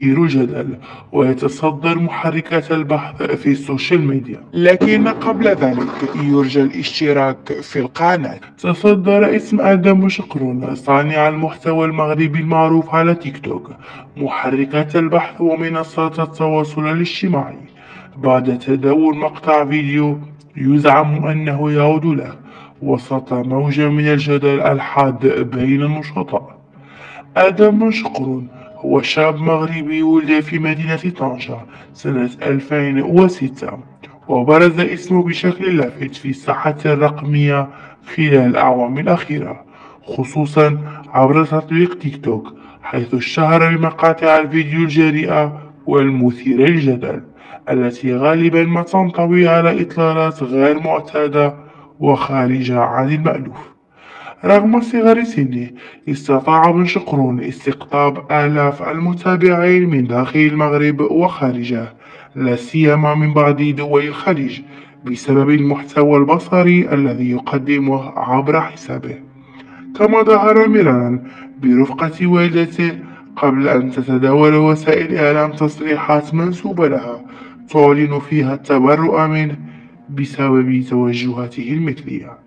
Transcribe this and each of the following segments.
يثير الجدل ويتصدر محركات البحث في السوشيال ميديا. لكن قبل ذلك يرجى الاشتراك في القناة. تصدر اسم آدم شكرون صانع المحتوى المغربي المعروف على تيك توك محركات البحث ومنصات التواصل الاجتماعي بعد تداول مقطع فيديو يزعم أنه يعود له وسط موجة من الجدل الحاد بين النشطاء. آدم شكر هو شاب مغربي ولد في مدينة طنجة سنة 2006، وبرز اسمه بشكل لافت في الساحة الرقمية خلال الأعوام الأخيرة، خصوصا عبر تطبيق تيك توك، حيث اشتهر بمقاطع الفيديو الجريئة والمثيرة للجدل التي غالبا ما تنطوي على إطلالات غير معتادة وخارجة عن المألوف. رغم صغر سنه، استطاع ابن شقرون استقطاب آلاف المتابعين من داخل المغرب وخارجه، لا سيما من بعض دول الخليج، بسبب المحتوى البصري الذي يقدمه عبر حسابه. كما ظهر مرارا برفقة والدته قبل أن تتداول وسائل الإعلام تصريحات منسوبة لها تعلن فيها التبرؤ منه بسبب توجهاته المثلية.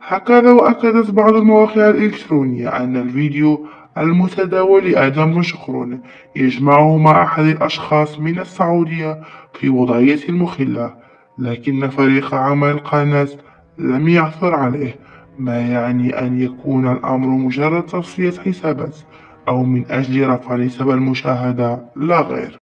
هكذا وأكدت بعض المواقع الإلكترونية أن الفيديو المتداول لآدم شكرون يجمعه مع أحد الأشخاص من السعودية في وضعية مخلة، لكن فريق عمل القناة لم يعثر عليه، ما يعني أن يكون الأمر مجرد تصفية حسابات أو من أجل رفع نسب المشاهدة لا غير.